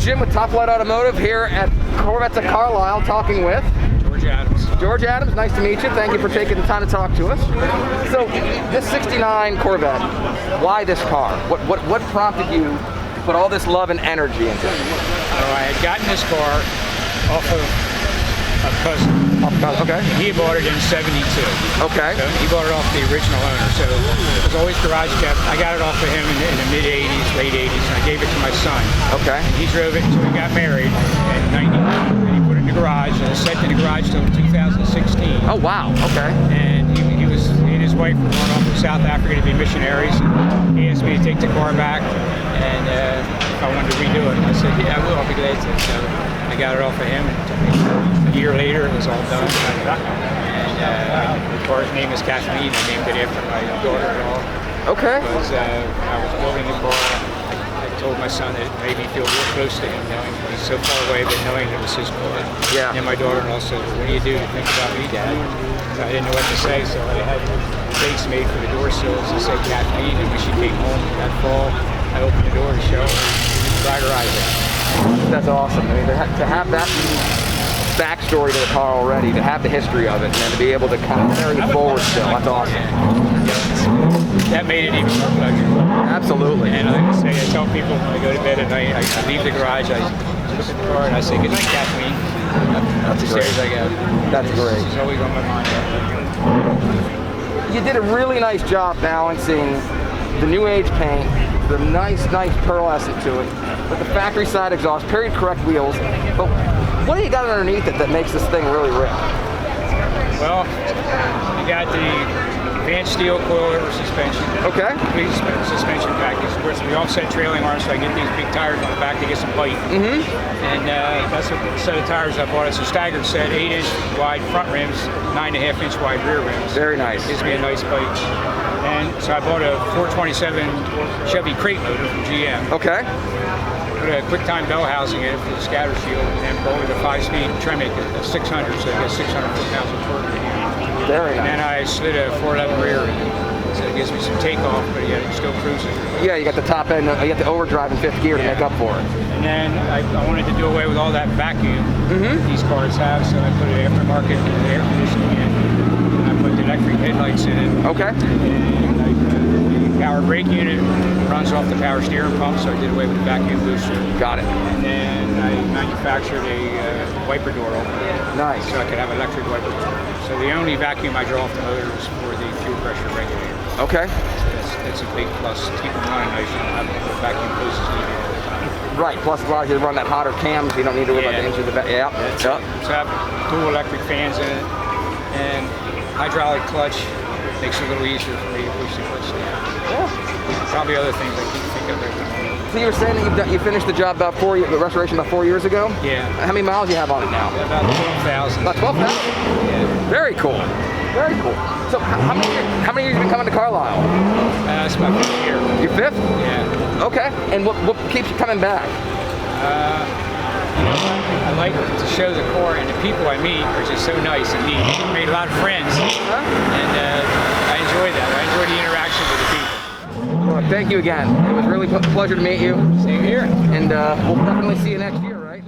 Jim with Top Flight Automotive here at Corvettes at Carlisle, talking with George Adams. George Adams, nice to meet you. Thank you for taking the time to talk to us. So, this 69 Corvette, why this car? What prompted you to put all this love and energy into it? Oh, I had gotten this car off of a cousin. Okay. He bought it in '72. Okay. So he bought it off the original owner. So it was always garage kept. I got it off of him in the mid '80s, late '80s, and I gave it to my son. Okay. And he drove it until we got married in '90. And he put it in the garage, and it sat in the garage till 2016. Oh wow. Okay. And he and his wife were going off to South Africa to be missionaries. He asked me to take the car back, and if I wanted to redo it. I said, yeah, I will. I'll be glad to. So I got it off of him, and a year later, it was all done. And the car's name is Kathleen. I named it after my daughter-in-law. Okay. Because I was building the car. I told my son that it made me feel real close to him, knowing he's so far away, but knowing it was his car. Yeah. And my daughter-in-law said, "What do you do to think about me, Dad?" So I didn't know what to say, so I had fakes made for the door sills to say Kathleen. And when she came home that fall, I opened the door to show her, cried her eyes out. That's awesome. I mean, to have that backstory to the car already, to have the history of it, and then to be able to kind of carry it forward still, that's awesome. That made it even more pleasurable. Absolutely. And like I say, I tell people when I go to bed at night, I leave the garage, I look at the car, and I say, "Good night, Kathleen." That's Up the stairs I go. That's great. She's always on my mind. You did a really nice job balancing the new age paint, the nice pearlescent to it, with the factory side exhaust, period correct wheels. But what do you got underneath it that makes this thing really rip? Well, you got the advanced steel coilover suspension. Okay. Complete suspension package. Of course, the offset trailing arms, so I get these big tires on the back to get some bite. Mm-hmm. And that's what set of tires I bought. It's a staggered set, 8-inch wide front rims, 9.5-inch wide rear rims. Very nice. Gives me a nice bite. And so I bought a 427 Chevy crate loader from GM. Okay. Put a quick-time bell housing in it for the scatter shield, and then bought with a 5-speed Tremec at 600, so you get 600 foot-pounds of torque. Very And nice. then I slid a 411 rear in it, so it gives me some takeoff, but yet it's still cruising. Yeah, you got the top end, you got the overdrive in fifth gear to make up for it. And then I wanted to do away with all that vacuum these cars have, so I put an aftermarket air conditioning in, and I put the electric headlights in it. Okay. And the power brake unit runs off the power steering pump, so I did away with the vacuum booster. Got it. And then I manufactured a wiper door opener. Nice. So I could have electric wiper door. So the only vacuum I draw off the motor is for the fuel pressure regulator. Okay. That's a big plus. To keep them running nice, you don't have to put vacuum hoses needed all the time. Right. Plus, allows you to run that hotter cams. You don't need to worry about the inches of that. Yeah. That's it. So I have dual electric fans in it, and hydraulic clutch makes it a little easier for me to push the clutch down. Yeah. Probably other things I can't think of right now. So you were saying that you finished the job about the restoration about 4 years ago? Yeah. How many miles do you have on it now? About 12,000. About 12,000? Yeah. Very cool. Very cool. So how many years have you been coming to Carlisle? It's my 5th year. Your 5th? Yeah. Okay. And what keeps you coming back? You know, I like to show the car, and the people I meet are just so nice and neat. I made a lot of friends, and I enjoy that. I enjoy the interaction with the people. Well, thank you again. It was really a pleasure to meet you. Same here. And we'll definitely see you next year, right?